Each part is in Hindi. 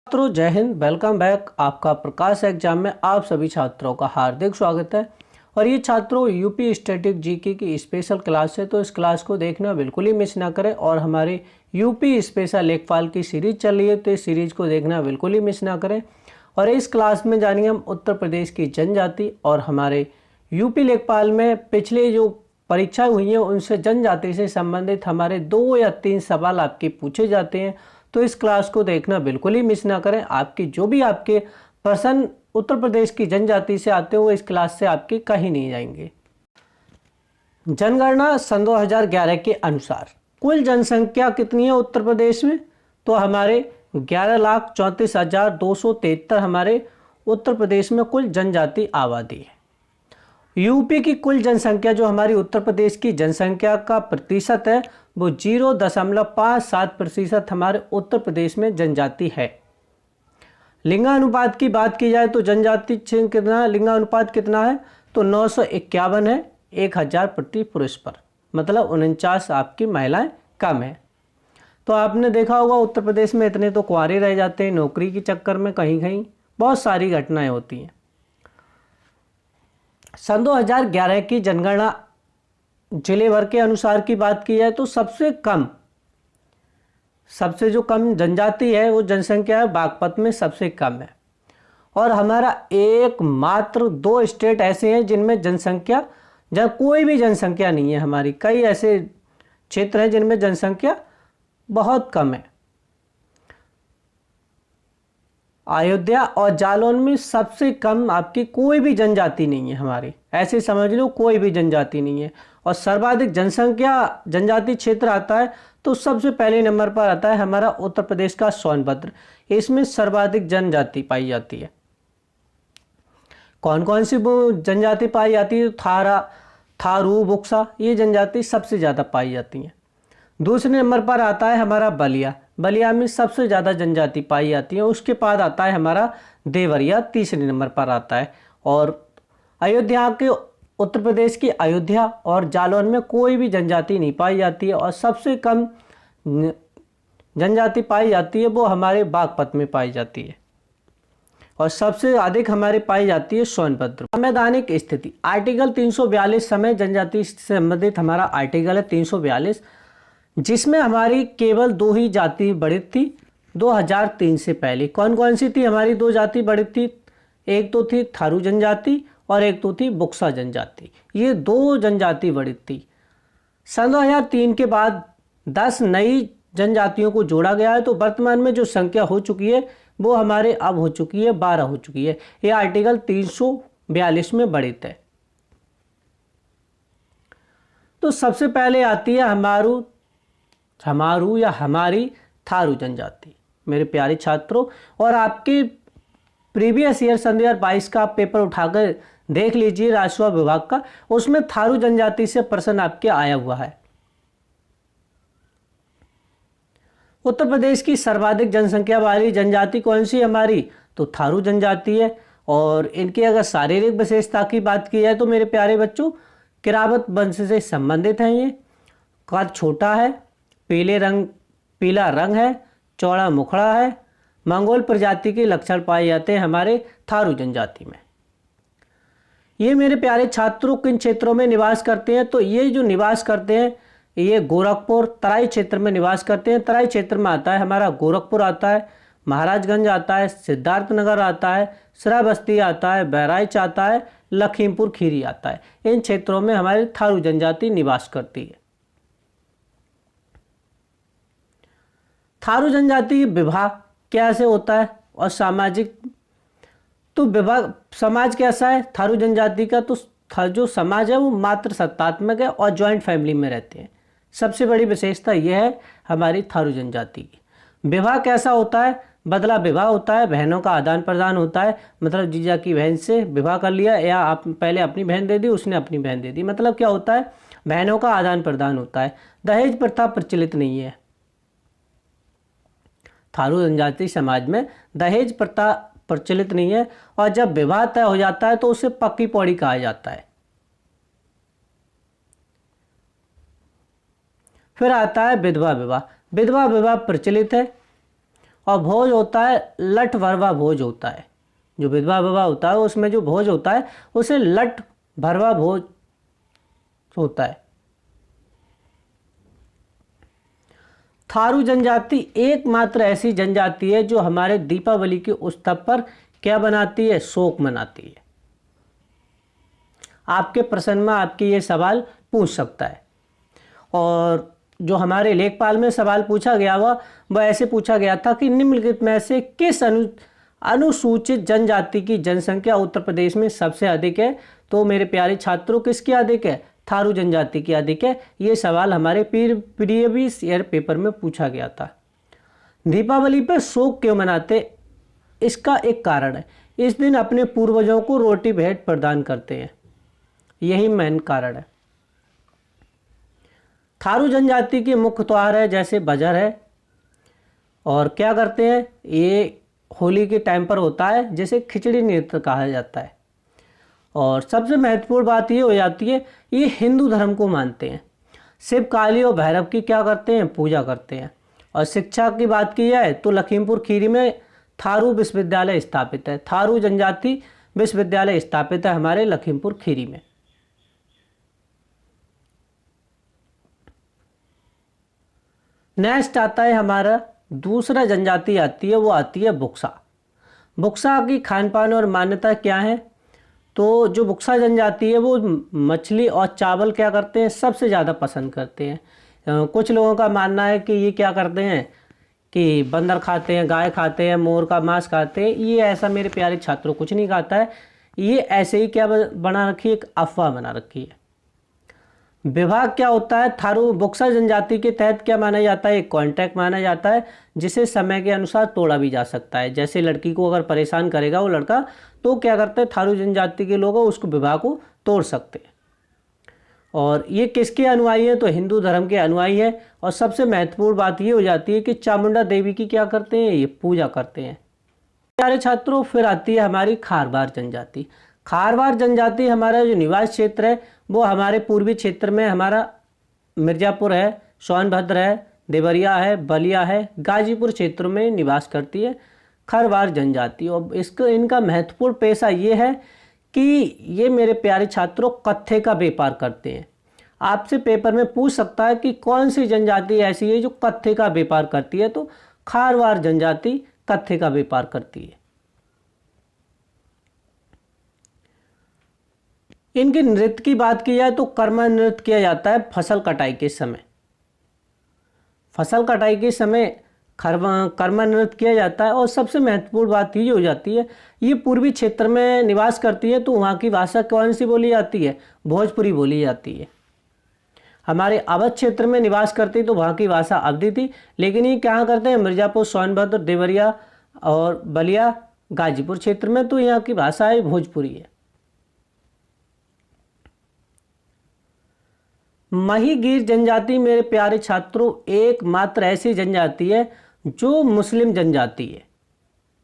छात्रों जय हिंद, वेलकम बैक। आपका प्रकाश एग्जाम में आप सभी छात्रों का हार्दिक स्वागत है। और ये छात्रों यूपी स्टैटिक जीके की स्पेशल क्लास है, तो इस क्लास को देखना बिल्कुल ही मिस ना करें। और हमारे यूपी स्पेशल लेखपाल की सीरीज चल रही है, तो इस सीरीज को देखना बिल्कुल ही मिस ना करें। और इस क्लास में जानिए हम उत्तर प्रदेश की जनजाति और हमारे यूपी लेखपाल में पिछले जो परीक्षाएं हुई हैं उनसे जनजाति से संबंधित हमारे 2 या 3 सवाल आपके पूछे जाते हैं। तो इस क्लास को देखना बिल्कुल ही मिस ना करें। आपके जो भी आपके प्रश्न उत्तर प्रदेश की जनजाति से आते हो, इस क्लास से आपके कहीं नहीं जाएंगे। जनगणना सन 2011 के अनुसार कुल जनसंख्या कितनी है उत्तर प्रदेश में? तो हमारे 11,34,273 हमारे उत्तर प्रदेश में कुल जनजाति आबादी है। यूपी की कुल जनसंख्या जो हमारी उत्तर प्रदेश की जनसंख्या का प्रतिशत है वो 0.57% हमारे उत्तर प्रदेश में जनजाति है। लिंगानुपात की बात की जाए तो जनजाति कितना लिंगानुपात कितना है? तो 951 है 1000 प्रति पुरुष पर, मतलब 49 आपकी महिलाएं कम है। तो आपने देखा होगा उत्तर प्रदेश में इतने तो कुंवारे रह जाते हैं, नौकरी के चक्कर में कहीं कहीं बहुत सारी घटनाएं होती हैं। सन 2011 की जनगणना जिले भर के अनुसार की बात की जाए तो सबसे जो कम जनजाति है वो जनसंख्या है बागपत में सबसे कम है। और हमारा एकमात्र 2 स्टेट ऐसे हैं जिनमें जनसंख्या जब कोई भी जनसंख्या नहीं है। हमारी कई ऐसे क्षेत्र हैं जिनमें जनसंख्या बहुत कम है। अयोध्या और जालौन में सबसे कम आपकी कोई भी जनजाति नहीं है हमारी, ऐसे समझ लो कोई भी जनजाति नहीं है। और सर्वाधिक जनसंख्या जनजाति क्षेत्र आता है तो सबसे पहले नंबर पर आता है हमारा उत्तर प्रदेश का सोनभद्र। इसमें सर्वाधिक जनजाति पाई जाती है। कौन कौन सी वो जनजाति पाई जाती है? थारू, बुक्सा, ये जनजाति सबसे ज़्यादा पाई जाती हैं। दूसरे नंबर पर आता है हमारा बलिया में सबसे ज़्यादा जनजाति पाई जाती है। उसके बाद आता है हमारा देवरिया, तीसरे नंबर पर आता है। और अयोध्या के उत्तर प्रदेश की अयोध्या और जालौन में कोई भी जनजाति नहीं पाई जाती है। और सबसे कम जनजाति पाई जाती है वो हमारे बागपत में पाई जाती है। और सबसे अधिक हमारे पाई जाती है सोनभद्र। संवैधानिक स्थिति आर्टिकल 342 समय जनजाति से संबंधित हमारा आर्टिकल है 342, जिसमें हमारी केवल 2 ही जाति बढ़ित थी 2003 से पहले। कौन कौन सी थी हमारी 2 जाति बढ़ित थी? एक तो थी थारू जनजाति और एक तो थी बुक्सा जनजाति। ये 2 जनजाति बढ़ित थी। सन 2003 के बाद 10 नई जनजातियों को जोड़ा गया है। तो वर्तमान में जो संख्या हो चुकी है वो हमारे अब हो चुकी है 12 हो चुकी है। ये आर्टिकल 342 में बढ़ित है। तो सबसे पहले आती है हमारू या हमारी थारू जनजाति मेरे प्यारे छात्रों। और आपके प्रीवियस ईयर सन 2022 का पेपर उठाकर देख लीजिए राजस्व विभाग का, उसमें थारू जनजाति से प्रश्न आपके आया हुआ है। उत्तर प्रदेश की सर्वाधिक जनसंख्या वाली जनजाति कौन सी हमारी? तो थारू जनजाति है। और इनकी अगर शारीरिक विशेषता की बात की जाए तो मेरे प्यारे बच्चों किरावत वंश से संबंधित हैं। ये कद छोटा है, पीला रंग है, चौड़ा मुखड़ा है। मंगोल प्रजाति के लक्षण पाए जाते हैं हमारे थारू जनजाति में। ये मेरे प्यारे छात्रों किन क्षेत्रों में निवास करते हैं? तो ये जो निवास करते हैं ये गोरखपुर तराई क्षेत्र में निवास करते हैं। तराई क्षेत्र में आता है हमारा गोरखपुर आता है, महाराजगंज आता है, सिद्धार्थनगर आता है, श्रावस्ती आता है, बहराइच आता है, लखीमपुर खीरी आता है। इन क्षेत्रों में हमारी थारू जनजाति निवास करती है। थारू जनजाति विवाह कैसे होता है और सामाजिक? तो विवाह समाज कैसा है थारू जनजाति का? तो जो समाज है वो मात्र सत्तात्मक है और जॉइंट फैमिली में रहते हैं। सबसे बड़ी विशेषता यह है हमारी थारू जनजाति की। विवाह कैसा होता है? बदला विवाह होता है, बहनों का आदान प्रदान होता है। मतलब जीजा की बहन से विवाह कर लिया या आप पहले अपनी बहन दे दी, उसने अपनी बहन दे दी। मतलब क्या होता है? बहनों का आदान प्रदान होता है। दहेज प्रथा प्रचलित नहीं है थारू जनजाति समाज में, दहेज प्रथा प्रचलित नहीं है। और जब विवाह तय हो जाता है तो उसे पक्की पौड़ी कहा जाता है। फिर आता है विधवा विवाह। विधवा विवाह प्रचलित है और भोज होता है लठ भरवा भोज होता है। जो विधवा विवाह होता है उसमें जो भोज होता है उसे लठ भरवा भोज होता है। थारू जनजाति एकमात्र ऐसी जनजाति है जो हमारे दीपावली के उत्सव पर क्या बनाती है, शोक मनाती है। आपके प्रश्न में आपके ये सवाल पूछ सकता है। और जो हमारे लेखपाल में सवाल पूछा गया वह ऐसे पूछा गया था कि निम्नलिखित में से किस अनुसूचित जनजाति की जनसंख्या उत्तर प्रदेश में सबसे अधिक है। तो मेरे प्यारे छात्रों किसकी अधिक है, थारू जनजाति की अधिक है। ये सवाल हमारे प्रीवियस ईयर पेपर में पूछा गया था। दीपावली पर शोक क्यों मनाते, इसका एक कारण है, इस दिन अपने पूर्वजों को रोटी भेंट प्रदान करते हैं, यही मेन कारण है। थारू जनजाति के मुख्य त्योहार है जैसे बजर है, और क्या करते हैं, ये होली के टाइम पर होता है जिसे खिचड़ी नृत्य कहा जाता है। और सबसे महत्वपूर्ण बात ये हो जाती है, ये हिंदू धर्म को मानते हैं। शिव, काली और भैरव की क्या करते हैं, पूजा करते हैं। और शिक्षा की बात की जाए तो लखीमपुर खीरी में थारू विश्वविद्यालय स्थापित है। थारू जनजाति विश्वविद्यालय स्थापित है हमारे लखीमपुर खीरी में। नेक्स्ट आता है हमारा दूसरा जनजाति आती है, वो आती है बुक्सा। बुक्सा की खान पान और मान्यता क्या है, तो जो बुक्सा जनजाति है वो मछली और चावल क्या करते हैं, सबसे ज़्यादा पसंद करते हैं। कुछ लोगों का मानना है कि ये क्या करते हैं कि बंदर खाते हैं, गाय खाते हैं, मोर का मांस खाते हैं। ये ऐसा मेरे प्यारे छात्रों कुछ नहीं खाता है, ये ऐसे ही क्या बना रखी है, एक अफवाह बना रखी है। विवाह क्या होता है, थारू बुक्सा जनजाति के तहत क्या माना जाता है, एक कॉन्ट्रैक्ट माना जाता है जिसे समय के अनुसार तोड़ा भी जा सकता है। जैसे लड़की को अगर परेशान करेगा वो लड़का, तो क्या करते हैं थारू जनजाति के लोग उसको विवाह को तोड़ सकते हैं। और ये किसके अनुयायी है, तो हिंदू धर्म के अनुयायी है। और सबसे महत्वपूर्ण बात ये हो जाती है कि चामुंडा देवी की क्या करते हैं, ये पूजा करते हैं। प्यारे छात्रों, फिर आती है हमारी खारवार जनजाति। खारवार जनजाति हमारा जो निवास क्षेत्र है वो हमारे पूर्वी क्षेत्र में हमारा मिर्ज़ापुर है, सोनभद्र है, देवरिया है, बलिया है, गाजीपुर क्षेत्र में निवास करती है खारवार जनजाति। और इनका महत्वपूर्ण पेशा ये है कि ये मेरे प्यारे छात्रों कत्थे का व्यापार करते हैं। आपसे पेपर में पूछ सकता है कि कौन सी जनजाति ऐसी है जो कत्थे का व्यापार करती है, तो खारवार जनजाति कत्थे का व्यापार करती है। इनके नृत्य की बात की जाए तो कर्मा नृत्य किया जाता है फसल कटाई के समय। फसल कटाई के समय कर्मा नृत्य किया जाता है। और सबसे महत्वपूर्ण बात ये हो जाती है, ये पूर्वी क्षेत्र में निवास करती है तो वहाँ की भाषा कौन सी बोली जाती है, भोजपुरी बोली जाती है। हमारे अवध क्षेत्र में निवास करती तो वहाँ की भाषा अवधी थी, लेकिन ये क्या करते हैं, मिर्ज़ापुर, सोनभद्र, देवरिया और बलिया, गाजीपुर क्षेत्र में तो यहाँ की भाषा है भोजपुरी है। महीगीर जनजाति मेरे प्यारे छात्रों एकमात्र ऐसी जनजाति है जो मुस्लिम जनजाति है।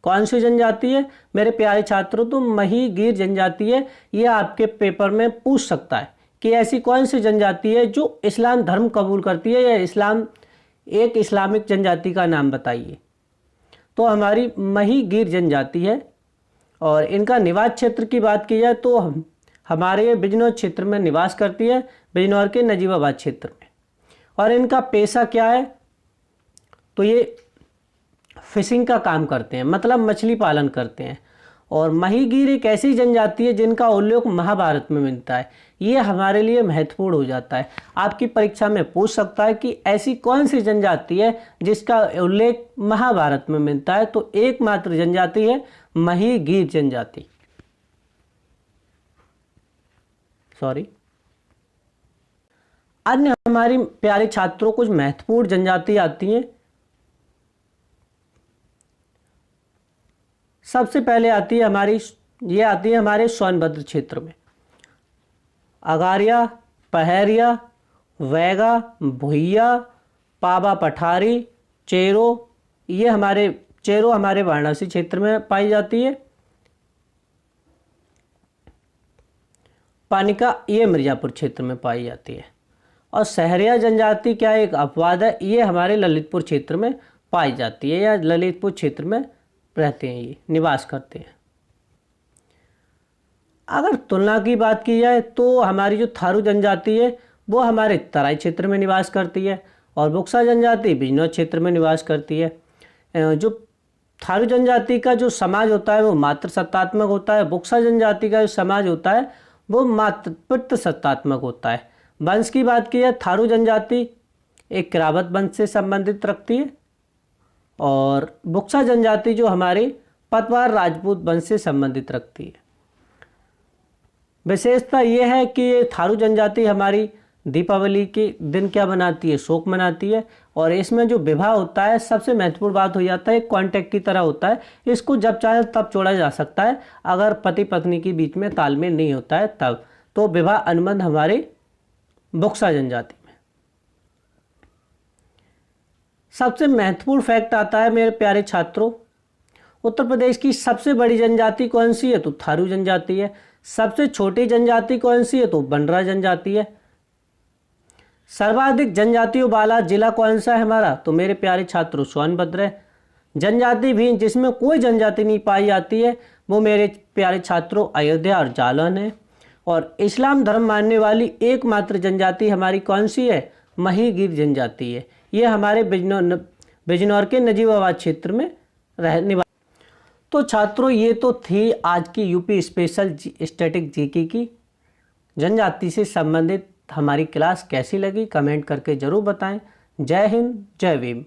कौन सी जनजाति है मेरे प्यारे छात्रों, तो महीगीर जनजाति है। ये आपके पेपर में पूछ सकता है कि ऐसी कौन सी जनजाति है जो इस्लाम धर्म कबूल करती है, या एक इस्लामिक जनजाति का नाम बताइए। तो हमारी महीगीर जनजाति है। और इनका निवास क्षेत्र की बात की जाए तो हमारे बिजनौर क्षेत्र में निवास करती है, बिजनौर के नजीबाबाद क्षेत्र में। और इनका पेशा क्या है, तो ये फिशिंग का काम करते हैं, मतलब मछली पालन करते हैं। और महीगीर एक ऐसी जनजाति है जिनका उल्लेख महाभारत में मिलता है। ये हमारे लिए महत्वपूर्ण हो जाता है। आपकी परीक्षा में पूछ सकता है कि ऐसी कौन सी जनजाति है जिसका उल्लेख महाभारत में मिलता है, तो एकमात्र जनजाति है महीगीर जनजाति। अन्य हमारी प्यारे छात्रों कुछ महत्वपूर्ण जनजाति आती हैं। सबसे पहले आती है हमारे सोनभद्र क्षेत्र में अगारिया, पहरिया, वैगा, भुइया, पाबा पठारी, चेरो। ये हमारे वाराणसी क्षेत्र में पाई जाती है। पानिका ये मिर्ज़ापुर क्षेत्र में पाई जाती है। और सहरिया जनजाति क्या एक अपवाद है, ये हमारे ललितपुर क्षेत्र में पाई जाती है या ललितपुर क्षेत्र में रहते हैं, ये निवास करते हैं। अगर तुलना की बात की जाए तो हमारी जो थारू जनजाति है वो हमारे तराई क्षेत्र में निवास करती है और बुक्सा जनजाति बिजनौर क्षेत्र में निवास करती है। जो थारू जनजाति का जो समाज होता है वो मातृ सत्तात्मक होता है, बुक्सा जनजाति का जो समाज होता है वो मातृ पितृ सत्तात्मक होता है। वंश की बात की जाए थारू जनजाति एक किरावत वंश से संबंधित रखती है और बुक्सा जनजाति जो हमारे पतवार राजपूत वंश से संबंधित रखती है। विशेषता ये है कि थारू जनजाति हमारी दीपावली के दिन क्या मनाती है, शोक मनाती है और इसमें जो विवाह होता है सबसे महत्वपूर्ण बात हो जाता है, कॉन्ट्रैक्ट की तरह होता है। इसको जब चाहे तब छोड़ा जा सकता है, अगर पति पत्नी के बीच में तालमेल नहीं होता है तब। तो विवाह अनुबंध हमारे बुक्सा जनजाति में। सबसे महत्वपूर्ण फैक्ट आता है मेरे प्यारे छात्रों, उत्तर प्रदेश की सबसे बड़ी जनजाति कौन सी है? तो थारू जनजाति है। सबसे छोटी जनजाति कौन सी है? तो बंडरा जनजाति है। सर्वाधिक जनजातियों वाला जिला कौन सा है हमारा? तो मेरे प्यारे छात्रों सोनभद्र है। जनजाति भी जिसमें कोई जनजाति नहीं पाई जाती है वो मेरे प्यारे छात्रों अयोध्या और जालौन है। और इस्लाम धर्म मानने वाली एकमात्र जनजाति हमारी कौन सी है? महीगीर जनजाति है। ये हमारे बिजनौर के नजीबाबाद क्षेत्र में रहने। तो छात्रों ये तो थी आज की यूपी स्पेशल स्टैटिक जीके की जनजाति से संबंधित हमारी क्लास। कैसी लगी कमेंट करके ज़रूर बताएं। जय हिंद, जय भीम।